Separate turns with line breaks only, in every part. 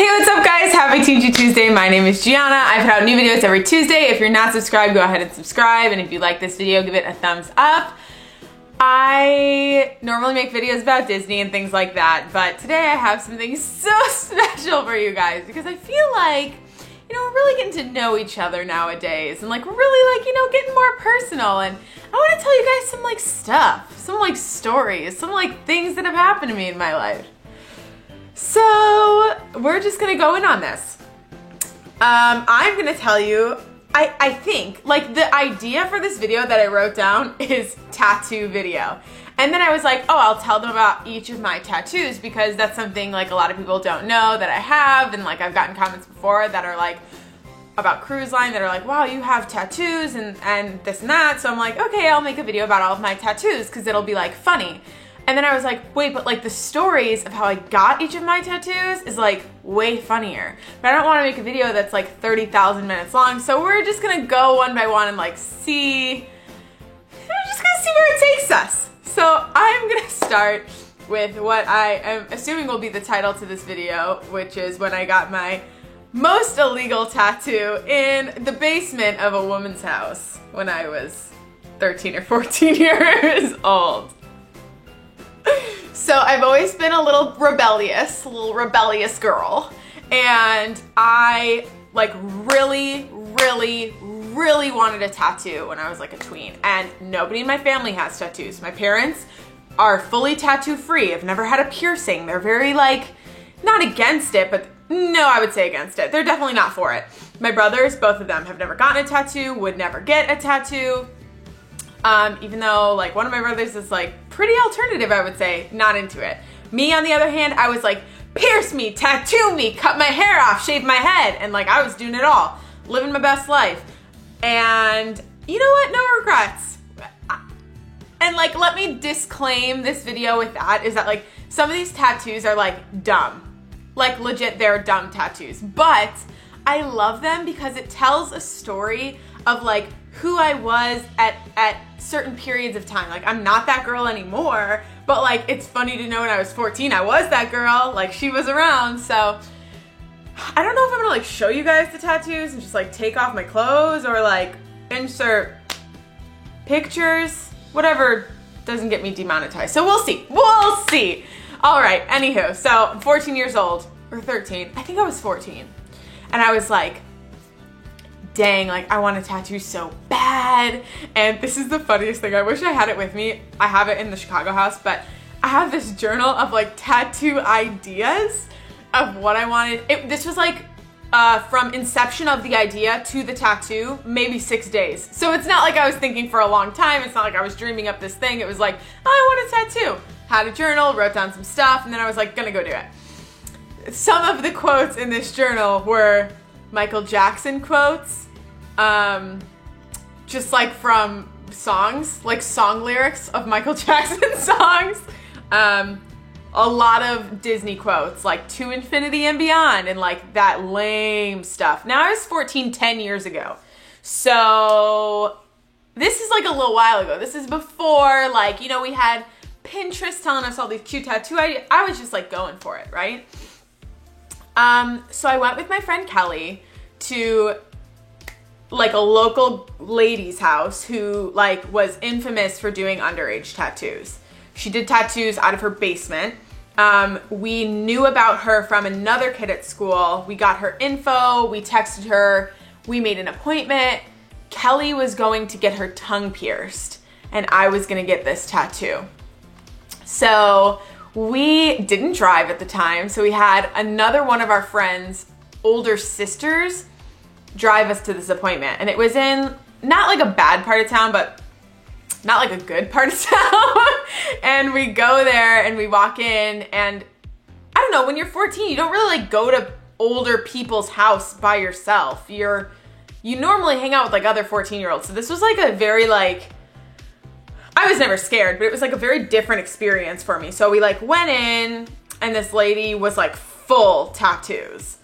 Hey, what's up guys? Happy Teachy Tuesday. My name is Gianna. I put out new videos every Tuesday. If you're not subscribed, go ahead and subscribe. And if you like this video, give it a thumbs up. I normally make videos about Disney and things like that, but today I have something so special for you guys because I feel like, we're really getting to know each other nowadays and really getting more personal. And I want to tell you guys some stuff, some stories, some things that have happened to me in my life. So we're just gonna go in on this. I'm gonna tell you, I think the idea for this video that I wrote down is tattoo video. And then I was like, oh, I'll tell them about each of my tattoos because that's something a lot of people don't know that I have. And I've gotten comments before that are about Cruise Line that are wow, you have tattoos and this and that. So I'm like, okay, I'll make a video about all of my tattoos because it'll be funny. And then I was like, wait, but the stories of how I got each of my tattoos is way funnier. But I don't want to make a video that's 30,000 minutes long. So we're just gonna go one by one and see. We're just gonna see where it takes us. So I'm gonna start with what I am assuming will be the title to this video, which is when I got my most illegal tattoo in the basement of a woman's house when I was 13 or 14 years old. So I've always been a little rebellious girl, and I really wanted a tattoo when I was a tween, and nobody in my family has tattoos. My parents are fully tattoo free. I've never had a piercing. They're very not against it, but no, I would say against it. They're definitely not for it. My brothers, both of them, have never gotten a tattoo, would never get a tattoo. Even though one of my brothers is pretty alternative, I would say, not into it. Me, on the other hand, I was pierce me, tattoo me, cut my hair off, shave my head, and I was doing it all, living my best life. And you know what? No regrets. And let me disclaim this video with that, is that some of these tattoos are dumb. Legit, they're dumb tattoos. But I love them because it tells a story of who I was at certain periods of time. I'm not that girl anymore, but it's funny to know when I was 14, I was that girl, she was around. So I don't know if I'm gonna show you guys the tattoos and just take off my clothes or insert pictures, whatever doesn't get me demonetized. So we'll see, All right, anywho, so I'm 14 years old, or 13, I think I was 14. And I was dang, I want a tattoo so bad. And this is the funniest thing. I wish I had it with me. I have it in the Chicago house, but I have this journal of tattoo ideas of what I wanted. This was from inception of the idea to the tattoo, maybe 6 days. So it's not I was thinking for a long time. It's not I was dreaming up this thing. It was oh, I want a tattoo. Had a journal, wrote down some stuff, and then I was gonna go do it. Some of the quotes in this journal were Michael Jackson quotes, just from songs, song lyrics of Michael Jackson songs, a lot of Disney quotes, To Infinity and Beyond, and that lame stuff. Now I was 14, 10 years ago. So this is a little while ago. This is before, we had Pinterest telling us all these cute tattoo ideas. I was just going for it, right? So I went with my friend Kelly to a local lady's house who was infamous for doing underage tattoos. She did tattoos out of her basement. We knew about her from another kid at school. We got her info, we texted her, we made an appointment. Kelly was going to get her tongue pierced and I was gonna get this tattoo. So we didn't drive at the time, so we had another one of our friends' older sisters drive us to this appointment. And it was in not a bad part of town, but not a good part of town. And we go there and we walk in, and I don't know, when you're 14, you don't really go to older people's house by yourself. You normally hang out with other 14-year-olds. So this was a very I was never scared, but it was a very different experience for me. So we went in, and this lady was full tattoos.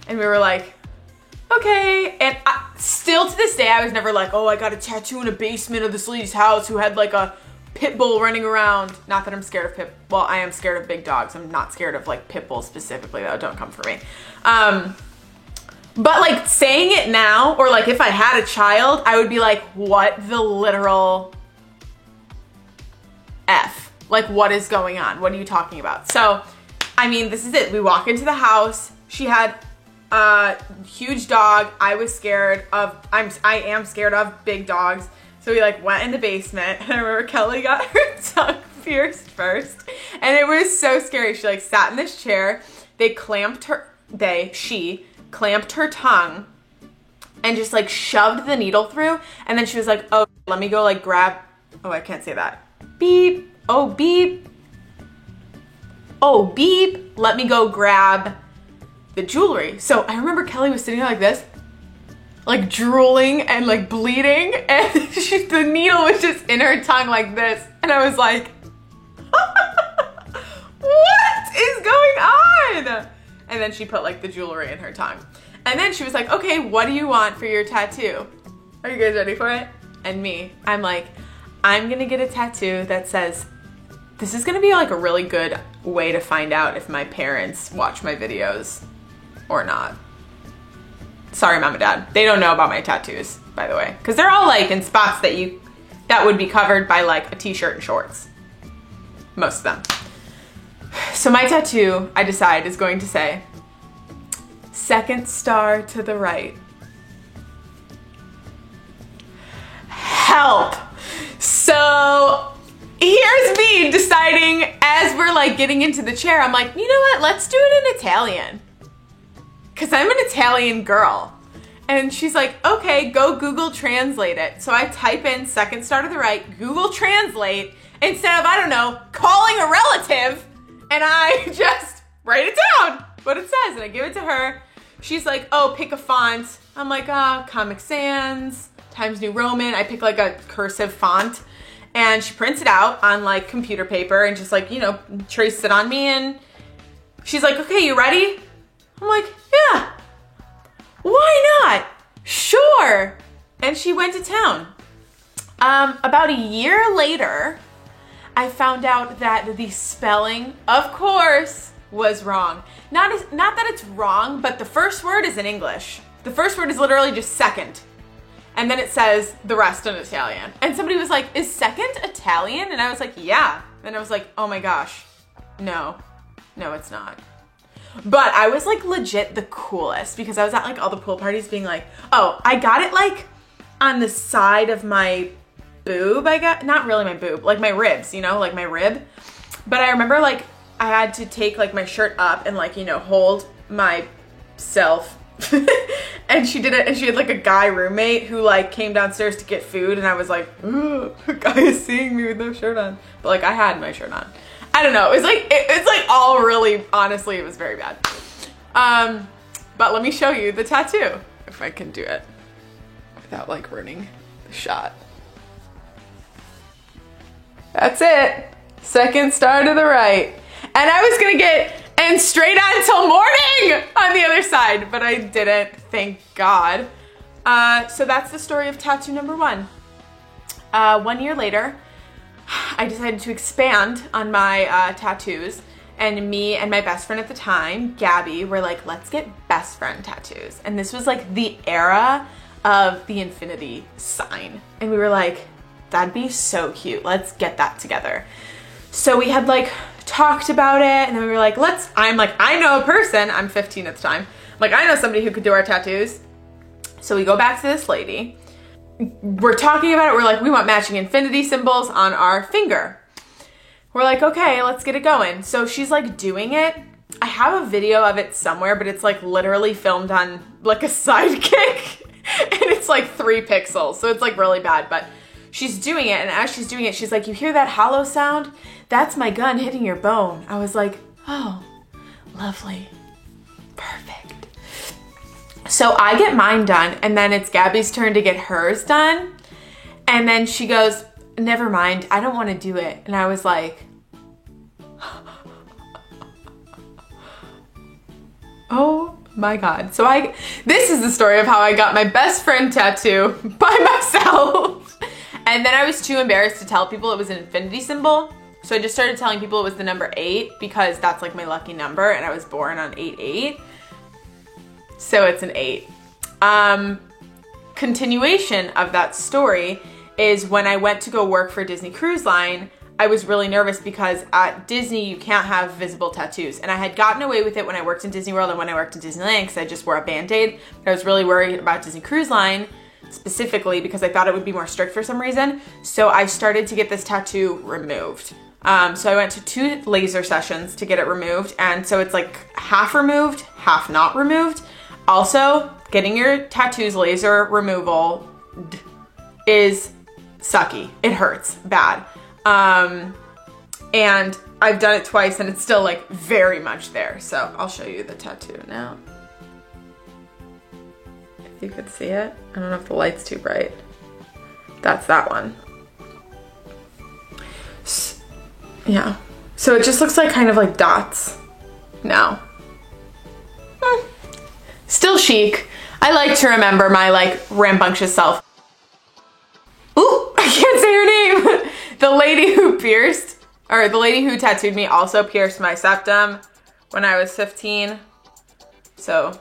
And we were okay. And still to this day, I was never oh, I got a tattoo in a basement of this lady's house who had a pit bull running around. Not that I'm scared of well, I am scared of big dogs. I'm not scared of like pit bulls specifically though, don't come for me. But like saying it now, or like if I had a child, I would be like, what the literal F? Like what is going on? What are you talking about? So, I mean, this is it. We walk into the house. She had a huge dog. I was scared of, I am scared of big dogs. So we like went in the basement, and I remember Kelly got her tongue pierced first, and it was so scary. She like sat in this chair. She clamped her tongue and just like shoved the needle through. And then she was like, oh, let me go like grab, oh, I can't say that. Beep, oh, beep. Oh, beep, let me go grab the jewelry. So I remember Kelly was sitting there like this, like drooling and like bleeding. And the needle was just in her tongue like this. And I was like, what is going on? And then she put like the jewelry in her tongue. And then she was like, okay, what do you want for your tattoo? Are you guys ready for it? And me, I'm like, I'm gonna get a tattoo that says, this is gonna be like a really good way to find out if my parents watch my videos or not. Sorry, mom and dad. They don't know about my tattoos, by the way. Cause they're all like in spots that would be covered by like a t-shirt and shorts. Most of them. So my tattoo, I decide, is going to say, second star to the right. Help. So here's me deciding as we're like getting into the chair, I'm like, you know what? Let's do it in Italian. Cause I'm an Italian girl. And she's like, okay, go Google Translate it. So I type in second star to the right, Google Translate, instead of, I don't know, calling a relative. And I just write it down, what it says, and I give it to her. She's like, oh, pick a font. I'm like, Comic Sans, Times New Roman. I pick like a cursive font, and she prints it out on like computer paper and just like, you know, traces it on me. And she's like, okay, you ready? I'm like, yeah, why not? Sure. And she went to town. About a year later, I found out that the spelling, of course, was wrong. Not that it's wrong, but the first word is in English. The first word is literally just second. And then it says the rest in Italian. And somebody was like, is second Italian? And I was like, yeah. And I was like, oh my gosh, no, it's not. But I was like legit the coolest because I was at like all the pool parties being like, oh, I got it like on the side of my boob. Not really my boob, like my ribs, you know, like my rib. But I remember like I had to take like my shirt up and like, you know, hold myself. And she did it, and she had like a guy roommate who like came downstairs to get food, and I was like, ooh, a guy is seeing me with no shirt on. But like I had my shirt on. I don't know, it's like all really, honestly, it was very bad. But let me show you the tattoo, if I can do it without like ruining the shot. That's it. Second star to the right. And I was gonna get and straight on till morning on the other side, but I didn't, thank God. So that's the story of tattoo number 1. 1 year later, I decided to expand on my tattoos, and me and my best friend at the time, Gabby, were like, let's get best friend tattoos. And this was like the era of the infinity sign. And we were like, that'd be so cute. Let's get that together. So we had like talked about it, and then we were like, I'm like, I know a person, I'm 15 at the time. I'm like, I know somebody who could do our tattoos. So we go back to this lady. We're talking about it. We're like, we want matching infinity symbols on our finger. We're like, okay, let's get it going. So she's like doing it. I have a video of it somewhere, but it's like literally filmed on like a Sidekick and it's like 3 pixels. So it's like really bad, but she's doing it. And as she's doing it, she's like, you hear that hollow sound? That's my gun hitting your bone. I was like, oh, lovely. Perfect. So I get mine done, and then it's Gabby's turn to get hers done. And then she goes, never mind, I don't want to do it. And I was like, oh my God. So this is the story of how I got my best friend tattoo by myself. And then I was too embarrassed to tell people it was an infinity symbol. So I just started telling people it was the number 8 because that's like my lucky number and I was born on 8/8. So it's an 8. Continuation of that story is when I went to go work for Disney Cruise Line, I was really nervous because at Disney you can't have visible tattoos. And I had gotten away with it when I worked in Disney World and when I worked in Disneyland because I just wore a Band-Aid. But I was really worried about Disney Cruise Line specifically because I thought it would be more strict for some reason. So I started to get this tattoo removed. So I went to 2 laser sessions to get it removed. And so it's like half removed, half not removed. Also, getting your tattoos laser removal is sucky. It hurts bad. And I've done it twice and it's still like very much there. So I'll show you the tattoo now. If you could see it. I don't know if the light's too bright. That's that one. Yeah. So it just looks like kind of like dots now. Still chic. I like to remember my like rambunctious self. Ooh, I can't say her name. The lady who pierced, or the lady who tattooed me also pierced my septum when I was 15. So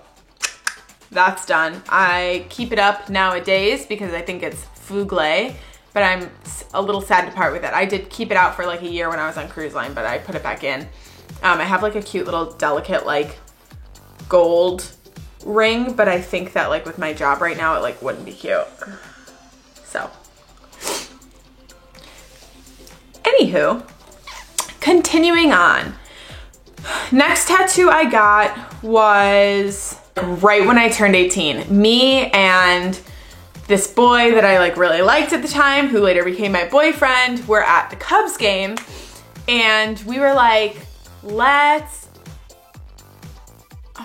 that's done. I keep it up nowadays because I think it's fougle, but I'm a little sad to part with it. I did keep it out for like a year when I was on Cruise Line, but I put it back in. I have like a cute little delicate like gold ring, but I think that like with my job right now, it like wouldn't be cute. So, anywho, continuing on. Next tattoo I got was right when I turned 18. Me and this boy that I like really liked at the time, who later became my boyfriend, were at the Cubs game, and we were like,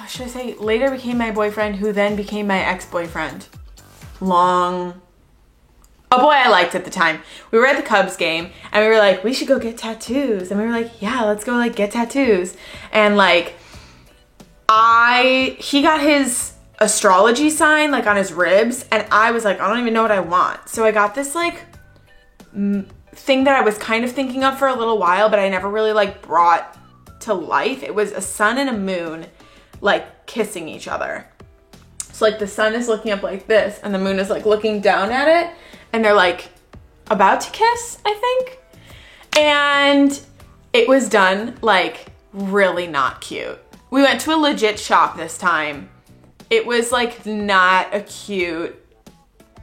should I say later became my boyfriend, who then became my ex-boyfriend. A boy I liked at the time. We were at the Cubs game and we were like, we should go get tattoos. And we were like, yeah, let's go like get tattoos. And like, he got his astrology sign like on his ribs and I was like, I don't even know what I want. So I got this like thing that I was kind of thinking of for a little while, but I never really like brought to life. It was a sun and a moon like kissing each other. So like the sun is looking up like this and the moon is like looking down at it and they're like about to kiss, I think. And it was done like really not cute. We went to a legit shop this time. It was like not a cute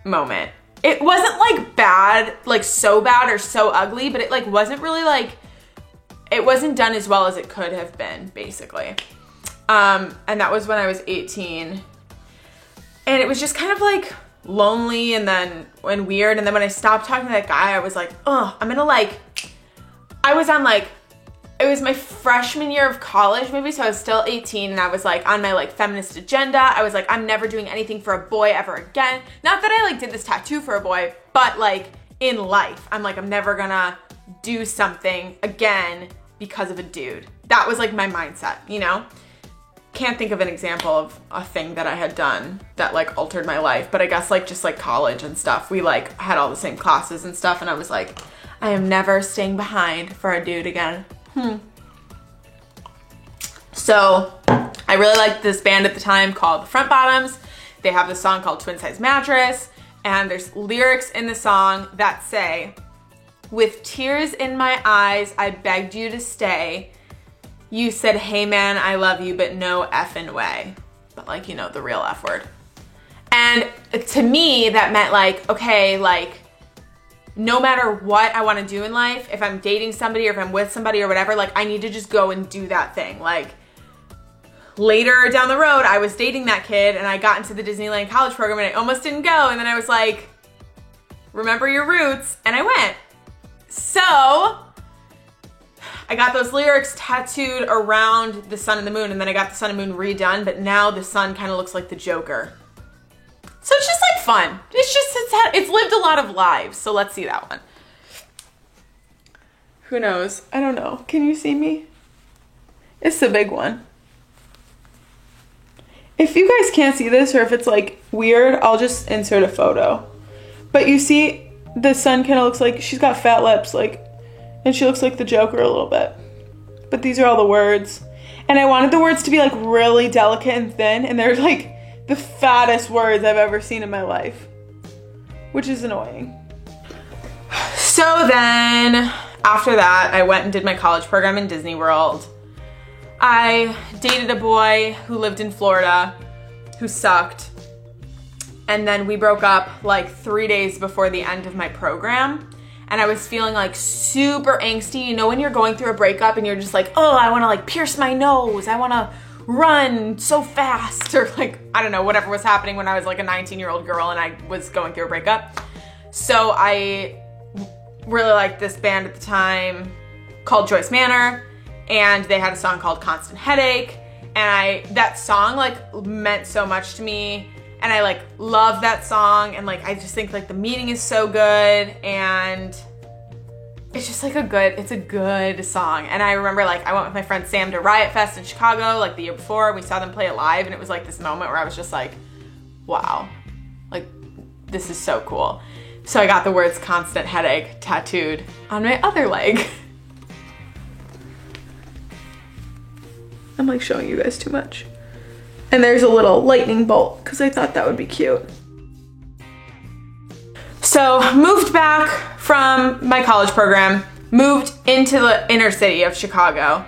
moment. It wasn't like bad, like so bad or so ugly, but it like wasn't really like, it wasn't done as well as it could have been, basically. And that was when I was 18. And it was just kind of like lonely and weird. And then when I stopped talking to that guy, I was like, oh, I'm gonna like, I was on like, it was my freshman year of college maybe, so I was still 18 and I was like on my like feminist agenda. I was like, I'm never doing anything for a boy ever again. Not that I like did this tattoo for a boy, but like in life, I'm like, I'm never gonna do something again because of a dude. That was like my mindset, you know? Can't think of an example of a thing that I had done that like altered my life, but I guess like just like college and stuff, we like had all the same classes and stuff, and I was like, I am never staying behind for a dude again. So I really liked this band at the time called the Front Bottoms. They have this song called Twin Size Mattress, and there's lyrics in the song that say, with tears in my eyes, I begged you to stay. You said, hey man, I love you, but no effing way. But like, you know, the real F word. And to me, that meant like, okay, like, no matter what I want to do in life, if I'm dating somebody or if I'm with somebody or whatever, like I need to just go and do that thing. Like later down the road, I was dating that kid and I got into the Disneyland college program and I almost didn't go. And then I was like, remember your roots. And I went. So I got those lyrics tattooed around the sun and the moon, and then I got the sun and moon redone, but now the sun kind of looks like the Joker. So it's just like fun. It's lived a lot of lives. So let's see that one. Who knows? I don't know. Can you see me? It's the big one. If you guys can't see this or if it's like weird, I'll just insert a photo. But you see the sun kind of looks like she's got fat lips, like, and she looks like the Joker a little bit. But these are all the words. And I wanted the words to be like really delicate and thin, and they're like the fattest words I've ever seen in my life, which is annoying. So then after that, I went and did my college program in Disney World. I dated a boy who lived in Florida who sucked. And then we broke up like 3 days before the end of my program. And I was feeling like super angsty. You know when you're going through a breakup and you're just like, oh, I wanna like pierce my nose. I wanna run so fast. Or like, I don't know, whatever was happening when I was like a 19-year-old girl and I was going through a breakup. So I really liked this band at the time called Joyce Manor. And they had a song called Constant Headache. And that song like meant so much to me. And I like love that song, and like I just think like the meaning is so good, and it's just like it's a good song. And I remember like I went with my friend Sam to Riot Fest in Chicago like the year before. We saw them play it live, and it was like this moment where I was just like, wow, like this is so cool. So I got the words Constant Headache tattooed on my other leg. I'm like showing you guys too much. And there's a little lightning bolt because I thought that would be cute. So moved back from my college program, moved into the inner city of Chicago.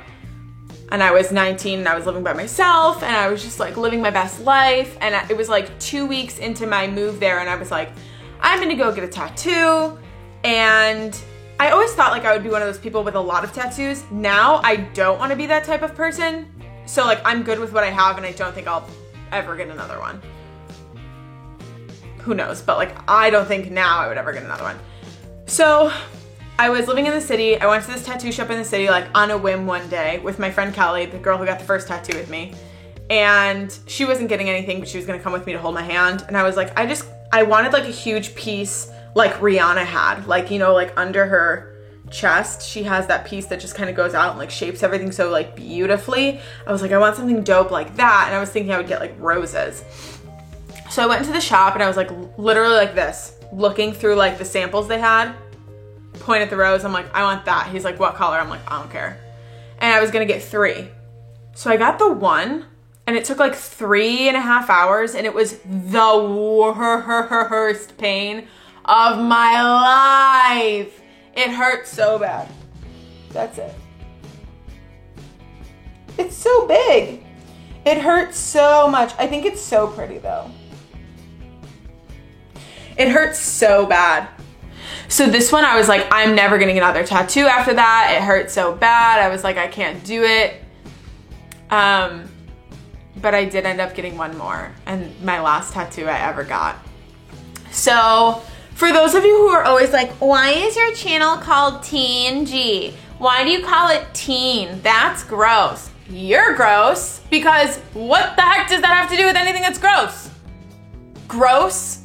And I was 19 and I was living by myself and I was just like living my best life. And it was like 2 weeks into my move there and I was like, I'm gonna go get a tattoo. And I always thought like I would be one of those people with a lot of tattoos. Now I don't wanna be that type of person. So like I'm good with what I have and I don't think I'll ever get another one. Who knows, but like I don't think now I would ever get another one. So I was living in the city. I went to this tattoo shop in the city like on a whim one day with my friend Kelly, the girl who got the first tattoo with me. And she wasn't getting anything, but she was gonna come with me to hold my hand. And I was like, I wanted like a huge piece like Rihanna had, like, you know, like under her chest she has that piece that just kind of goes out and like shapes everything so like beautifully. I was like, I want something dope like that, and I was thinking I would get like roses. So I went into the shop and I was like literally like this, looking through like the samples they had, point at the rose, I'm like, I want that. He's like, what color? I'm like, I don't care. And I was gonna get 3. So I got the 1 and it took like 3.5 hours and it was the worst pain of my life. It hurt so bad. That's it. It's so big. It hurts so much. I think it's so pretty though. It hurts so bad. So this one I was like, I'm never getting another tattoo after that. It hurt so bad. I was like, I can't do it. But I did end up getting one more, and my last tattoo I ever got. So for those of you who are always like, why is your channel called TNG? Why do you call it teen? That's gross. You're gross, because what the heck does that have to do with anything that's gross? Gross?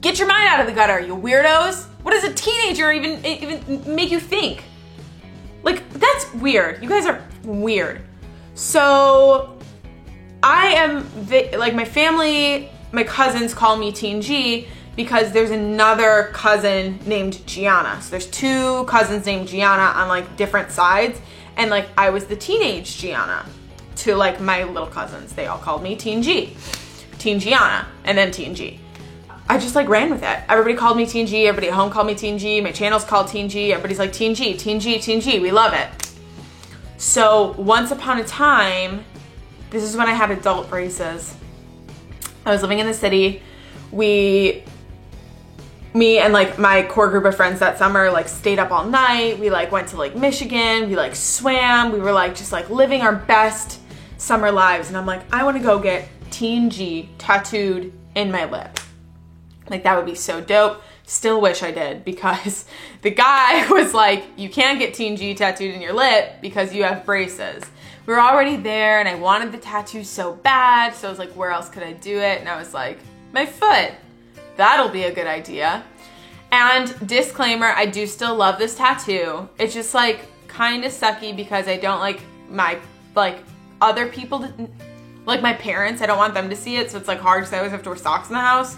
Get your mind out of the gutter, you weirdos. What does a teenager even make you think? Like, that's weird. You guys are weird. So I am, like my family, my cousins call me Teen G because there's another cousin named Gianna. So there's 2 cousins named Gianna on like different sides. And like I was the teenage Gianna to like my little cousins. They all called me Teen G, Teen Gianna, and then Teen G. I just like ran with it. Everybody called me Teen G. Everybody at home called me Teen G. My channel's called Teen G. Everybody's like Teen G, Teen G, Teen G. We love it. So once upon a time, this is when I had adult braces. I was living in the city. Me and like my core group of friends that summer like stayed up all night. We like went to Lake Michigan. We like swam. We were like just like living our best summer lives. And I'm like, I want to go get Teen G tattooed in my lip. Like that would be so dope. Still wish I did, because the guy was like, you can't get Teen G tattooed in your lip because you have braces. We were already there and I wanted the tattoo so bad. So I was like, where else could I do it? And I was like, my foot. That'll be a good idea. And disclaimer, I do still love this tattoo. It's just like kind of sucky because I don't like my, like other people, like my parents, I don't want them to see it. So it's like hard because I always have to wear socks in the house.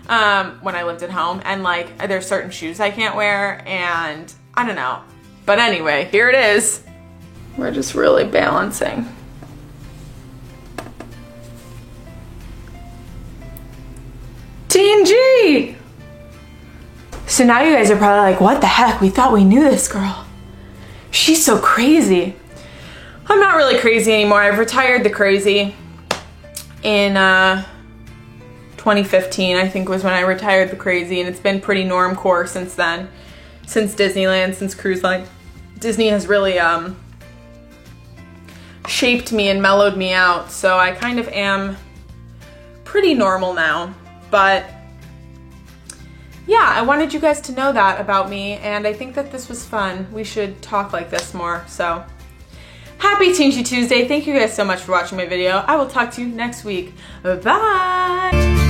when I lived at home, and like there's certain shoes I can't wear, and I don't know. But anyway, here it is. We're just really balancing. T&G! So now you guys are probably like, what the heck? We thought we knew this girl. She's so crazy. I'm not really crazy anymore. I've retired the crazy in 2015, I think was when I retired the crazy, and it's been pretty normcore since then. Since Disneyland, since Cruise Line. Disney has really shaped me and mellowed me out, so I kind of am pretty normal now. But yeah, I wanted you guys to know that about me, and I think that this was fun. We should talk like this more, so. Happy Teensy Tuesday. Thank you guys so much for watching my video. I will talk to you next week. Bye!